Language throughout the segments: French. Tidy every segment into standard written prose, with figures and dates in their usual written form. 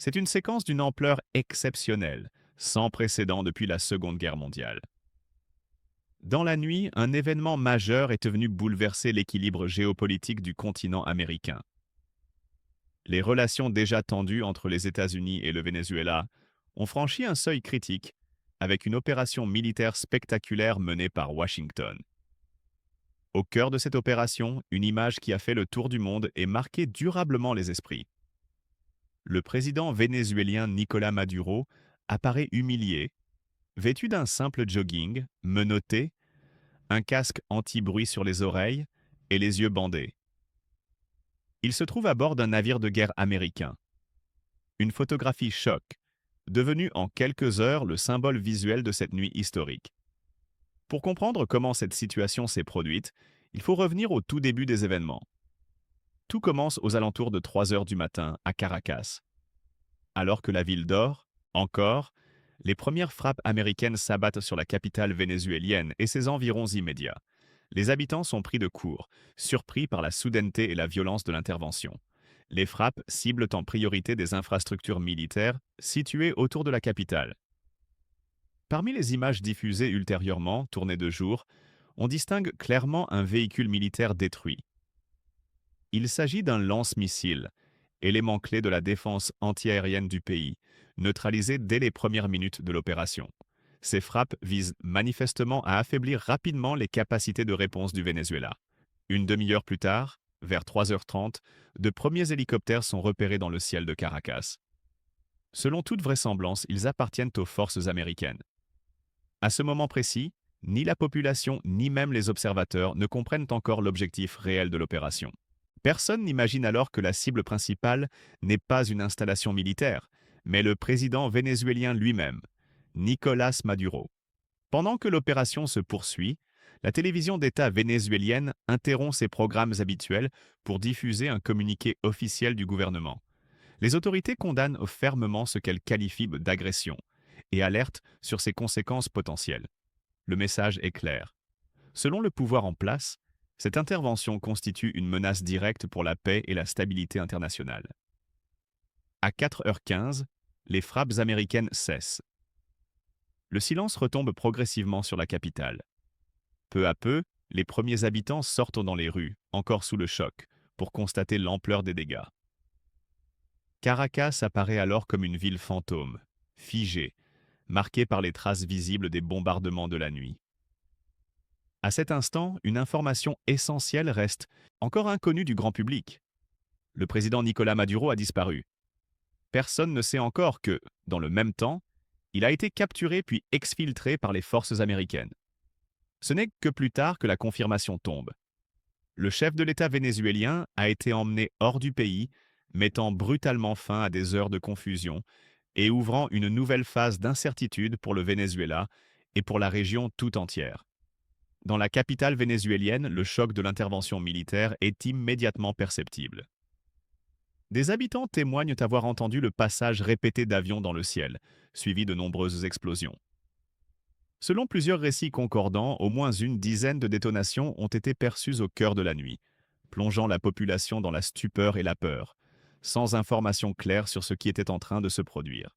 C'est une séquence d'une ampleur exceptionnelle, sans précédent depuis la Seconde Guerre mondiale. Dans la nuit, un événement majeur est venu bouleverser l'équilibre géopolitique du continent américain. Les relations déjà tendues entre les États-Unis et le Venezuela ont franchi un seuil critique avec une opération militaire spectaculaire menée par Washington. Au cœur de cette opération, une image qui a fait le tour du monde et marqué durablement les esprits. Le président vénézuélien Nicolás Maduro apparaît humilié, vêtu d'un simple jogging, menotté, un casque anti-bruit sur les oreilles et les yeux bandés. Il se trouve à bord d'un navire de guerre américain. Une photographie choc, devenue en quelques heures le symbole visuel de cette nuit historique. Pour comprendre comment cette situation s'est produite, il faut revenir au tout début des événements. Tout commence aux alentours de 3 heures du matin à Caracas. Alors que la ville dort, encore, les premières frappes américaines s'abattent sur la capitale vénézuélienne et ses environs immédiats. Les habitants sont pris de court, surpris par la soudaineté et la violence de l'intervention. Les frappes ciblent en priorité des infrastructures militaires situées autour de la capitale. Parmi les images diffusées ultérieurement, tournées de jour, on distingue clairement un véhicule militaire détruit. Il s'agit d'un lance-missile, élément clé de la défense antiaérienne du pays, neutralisé dès les premières minutes de l'opération. Ces frappes visent manifestement à affaiblir rapidement les capacités de réponse du Venezuela. Une demi-heure plus tard, vers 3h30, de premiers hélicoptères sont repérés dans le ciel de Caracas. Selon toute vraisemblance, ils appartiennent aux forces américaines. À ce moment précis, ni la population ni même les observateurs ne comprennent encore l'objectif réel de l'opération. Personne n'imagine alors que la cible principale n'est pas une installation militaire, mais le président vénézuélien lui-même, Nicolás Maduro. Pendant que l'opération se poursuit, la télévision d'État vénézuélienne interrompt ses programmes habituels pour diffuser un communiqué officiel du gouvernement. Les autorités condamnent fermement ce qu'elles qualifient d'agression et alertent sur ses conséquences potentielles. Le message est clair. Selon le pouvoir en place, cette intervention constitue une menace directe pour la paix et la stabilité internationale. À 4h15, les frappes américaines cessent. Le silence retombe progressivement sur la capitale. Peu à peu, les premiers habitants sortent dans les rues, encore sous le choc, pour constater l'ampleur des dégâts. Caracas apparaît alors comme une ville fantôme, figée, marquée par les traces visibles des bombardements de la nuit. À cet instant, une information essentielle reste encore inconnue du grand public. Le président Nicolás Maduro a disparu. Personne ne sait encore que, dans le même temps, il a été capturé puis exfiltré par les forces américaines. Ce n'est que plus tard que la confirmation tombe. Le chef de l'État vénézuélien a été emmené hors du pays, mettant brutalement fin à des heures de confusion et ouvrant une nouvelle phase d'incertitude pour le Venezuela et pour la région tout entière. Dans la capitale vénézuélienne, le choc de l'intervention militaire est immédiatement perceptible. Des habitants témoignent avoir entendu le passage répété d'avions dans le ciel, suivi de nombreuses explosions. Selon plusieurs récits concordants, au moins une dizaine de détonations ont été perçues au cœur de la nuit, plongeant la population dans la stupeur et la peur, sans information claire sur ce qui était en train de se produire.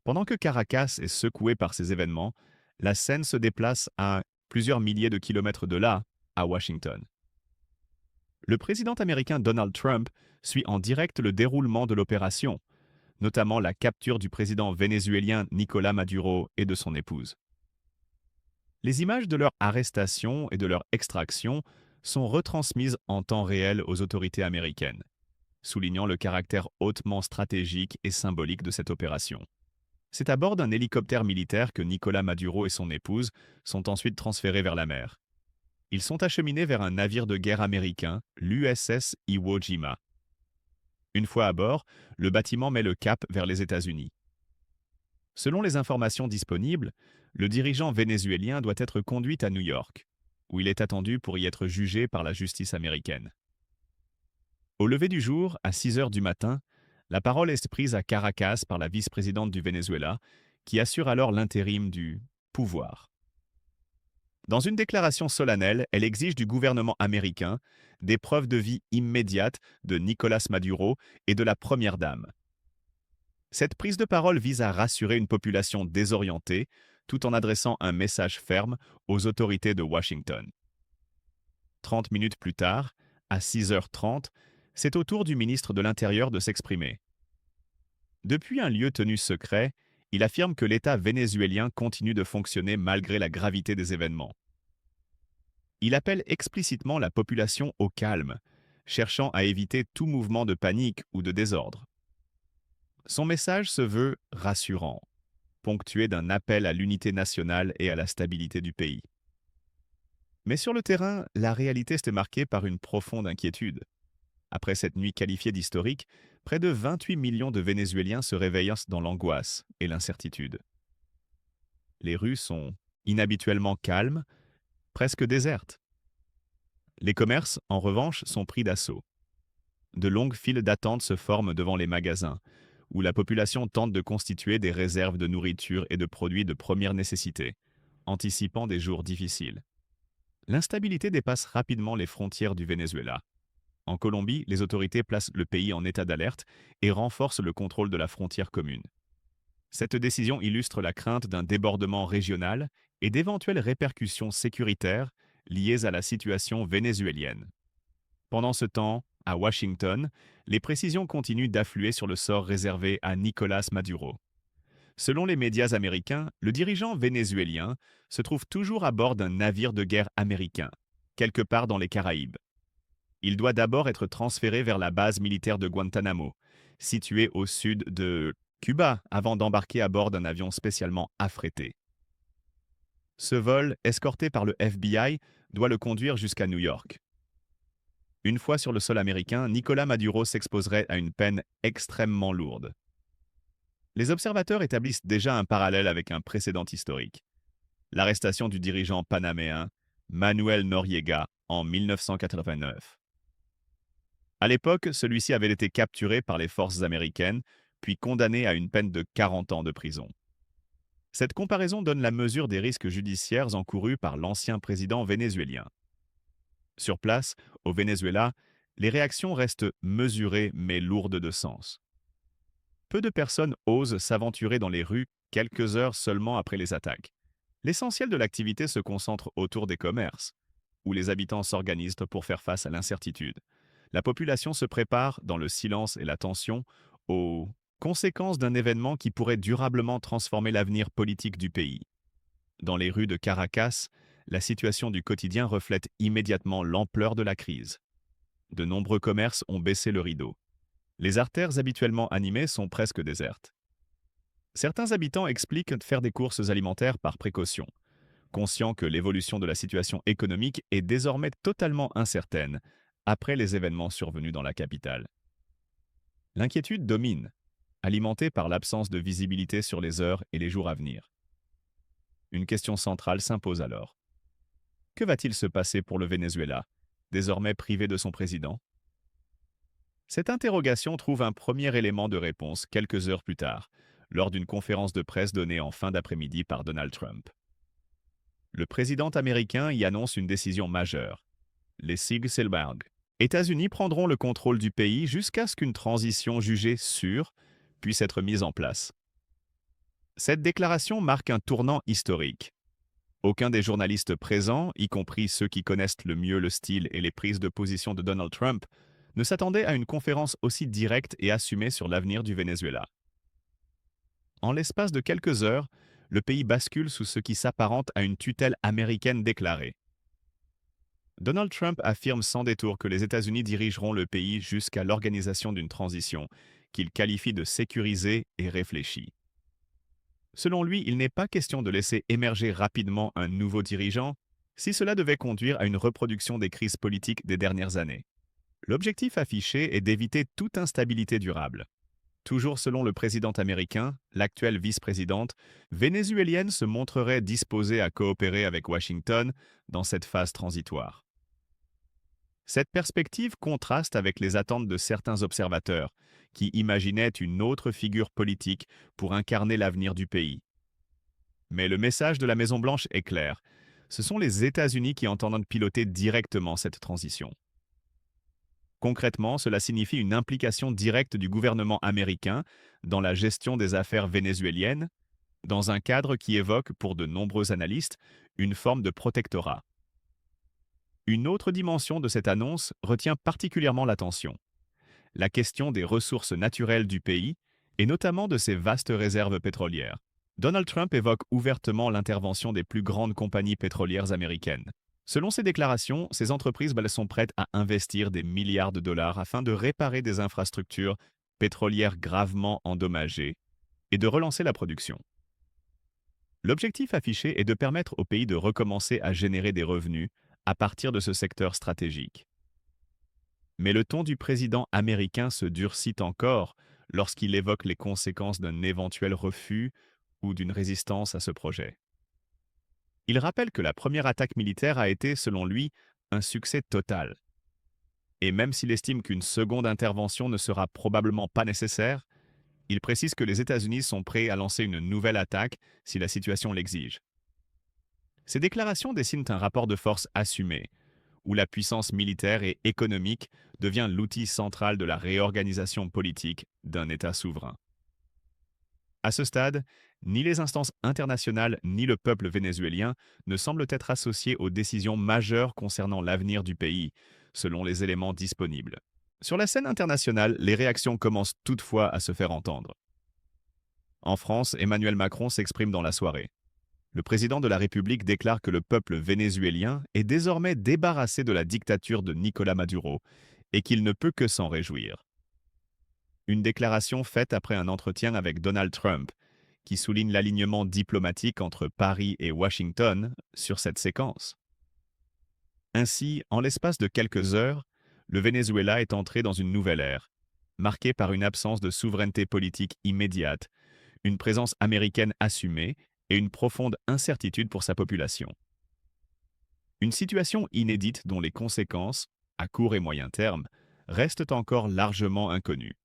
Pendant que Caracas est secouée par ces événements, la scène se déplace à plusieurs milliers de kilomètres de là, à Washington. Le président américain Donald Trump suit en direct le déroulement de l'opération, notamment la capture du président vénézuélien Nicolás Maduro et de son épouse. Les images de leur arrestation et de leur extraction sont retransmises en temps réel aux autorités américaines, soulignant le caractère hautement stratégique et symbolique de cette opération. C'est à bord d'un hélicoptère militaire que Nicolás Maduro et son épouse sont ensuite transférés vers la mer. Ils sont acheminés vers un navire de guerre américain, l'USS Iwo Jima. Une fois à bord, le bâtiment met le cap vers les États-Unis. Selon les informations disponibles, le dirigeant vénézuélien doit être conduit à New York, où il est attendu pour y être jugé par la justice américaine. Au lever du jour, à 6 heures du matin, la parole est prise à Caracas par la vice-présidente du Venezuela, qui assure alors l'intérim du pouvoir. Dans une déclaration solennelle, elle exige du gouvernement américain des preuves de vie immédiates de Nicolás Maduro et de la Première Dame. Cette prise de parole vise à rassurer une population désorientée tout en adressant un message ferme aux autorités de Washington. 30 minutes plus tard, à 6h30, c'est au tour du ministre de l'Intérieur de s'exprimer. Depuis un lieu tenu secret, il affirme que l'État vénézuélien continue de fonctionner malgré la gravité des événements. Il appelle explicitement la population au calme, cherchant à éviter tout mouvement de panique ou de désordre. Son message se veut rassurant, ponctué d'un appel à l'unité nationale et à la stabilité du pays. Mais sur le terrain, la réalité s'est marquée par une profonde inquiétude. Après cette nuit qualifiée d'historique, près de 28 millions de Vénézuéliens se réveillent dans l'angoisse et l'incertitude. Les rues sont inhabituellement calmes, presque désertes. Les commerces, en revanche, sont pris d'assaut. De longues files d'attente se forment devant les magasins, où la population tente de constituer des réserves de nourriture et de produits de première nécessité, anticipant des jours difficiles. L'instabilité dépasse rapidement les frontières du Venezuela. En Colombie, les autorités placent le pays en état d'alerte et renforcent le contrôle de la frontière commune. Cette décision illustre la crainte d'un débordement régional et d'éventuelles répercussions sécuritaires liées à la situation vénézuélienne. Pendant ce temps, à Washington, les précisions continuent d'affluer sur le sort réservé à Nicolás Maduro. Selon les médias américains, le dirigeant vénézuélien se trouve toujours à bord d'un navire de guerre américain, quelque part dans les Caraïbes. Il doit d'abord être transféré vers la base militaire de Guantanamo, située au sud de Cuba, avant d'embarquer à bord d'un avion spécialement affrété. Ce vol, escorté par le FBI, doit le conduire jusqu'à New York. Une fois sur le sol américain, Nicolás Maduro s'exposerait à une peine extrêmement lourde. Les observateurs établissent déjà un parallèle avec un précédent historique. L'arrestation du dirigeant panaméen Manuel Noriega en 1989. À l'époque, celui-ci avait été capturé par les forces américaines, puis condamné à une peine de 40 ans de prison. Cette comparaison donne la mesure des risques judiciaires encourus par l'ancien président vénézuélien. Sur place, au Venezuela, les réactions restent mesurées mais lourdes de sens. Peu de personnes osent s'aventurer dans les rues quelques heures seulement après les attaques. L'essentiel de l'activité se concentre autour des commerces, où les habitants s'organisent pour faire face à l'incertitude. La population se prépare, dans le silence et la tension, aux conséquences d'un événement qui pourrait durablement transformer l'avenir politique du pays. Dans les rues de Caracas, la situation du quotidien reflète immédiatement l'ampleur de la crise. De nombreux commerces ont baissé le rideau. Les artères habituellement animées sont presque désertes. Certains habitants expliquent faire des courses alimentaires par précaution, conscients que l'évolution de la situation économique est désormais totalement incertaine après les événements survenus dans la capitale. L'inquiétude domine, alimentée par l'absence de visibilité sur les heures et les jours à venir. Une question centrale s'impose alors. Que va-t-il se passer pour le Venezuela, désormais privé de son président? Cette interrogation trouve un premier élément de réponse quelques heures plus tard, lors d'une conférence de presse donnée en fin d'après-midi par Donald Trump. Le président américain y annonce une décision majeure. Les Sigselberg. États-Unis prendront le contrôle du pays jusqu'à ce qu'une transition jugée sûre puisse être mise en place. Cette déclaration marque un tournant historique. Aucun des journalistes présents, y compris ceux qui connaissent le mieux le style et les prises de position de Donald Trump, ne s'attendait à une conférence aussi directe et assumée sur l'avenir du Venezuela. En l'espace de quelques heures, le pays bascule sous ce qui s'apparente à une tutelle américaine déclarée. Donald Trump affirme sans détour que les États-Unis dirigeront le pays jusqu'à l'organisation d'une transition, qu'il qualifie de sécurisée et réfléchie. Selon lui, il n'est pas question de laisser émerger rapidement un nouveau dirigeant si cela devait conduire à une reproduction des crises politiques des dernières années. L'objectif affiché est d'éviter toute instabilité durable. Toujours selon le président américain, l'actuelle vice-présidente vénézuélienne se montrerait disposée à coopérer avec Washington dans cette phase transitoire. Cette perspective contraste avec les attentes de certains observateurs qui imaginaient une autre figure politique pour incarner l'avenir du pays. Mais le message de la Maison-Blanche est clair. Ce sont les États-Unis qui entendent piloter directement cette transition. Concrètement, cela signifie une implication directe du gouvernement américain dans la gestion des affaires vénézuéliennes, dans un cadre qui évoque, pour de nombreux analystes, une forme de protectorat. Une autre dimension de cette annonce retient particulièrement l'attention: la question des ressources naturelles du pays, et notamment de ses vastes réserves pétrolières. Donald Trump évoque ouvertement l'intervention des plus grandes compagnies pétrolières américaines. Selon ses déclarations, ces entreprises sont prêtes à investir des milliards de dollars afin de réparer des infrastructures pétrolières gravement endommagées et de relancer la production. L'objectif affiché est de permettre au pays de recommencer à générer des revenus à partir de ce secteur stratégique. Mais le ton du président américain se durcit encore lorsqu'il évoque les conséquences d'un éventuel refus ou d'une résistance à ce projet. Il rappelle que la première attaque militaire a été, selon lui, un succès total. Et même s'il estime qu'une seconde intervention ne sera probablement pas nécessaire, il précise que les États-Unis sont prêts à lancer une nouvelle attaque si la situation l'exige. Ces déclarations dessinent un rapport de force assumé, où la puissance militaire et économique devient l'outil central de la réorganisation politique d'un État souverain. À ce stade, ni les instances internationales ni le peuple vénézuélien ne semblent être associés aux décisions majeures concernant l'avenir du pays, selon les éléments disponibles. Sur la scène internationale, les réactions commencent toutefois à se faire entendre. En France, Emmanuel Macron s'exprime dans la soirée. Le président de la République déclare que le peuple vénézuélien est désormais débarrassé de la dictature de Nicolás Maduro et qu'il ne peut que s'en réjouir. Une déclaration faite après un entretien avec Donald Trump, qui souligne l'alignement diplomatique entre Paris et Washington sur cette séquence. Ainsi, en l'espace de quelques heures, le Venezuela est entré dans une nouvelle ère, marquée par une absence de souveraineté politique immédiate, une présence américaine assumée et une profonde incertitude pour sa population. Une situation inédite dont les conséquences, à court et moyen terme, restent encore largement inconnues.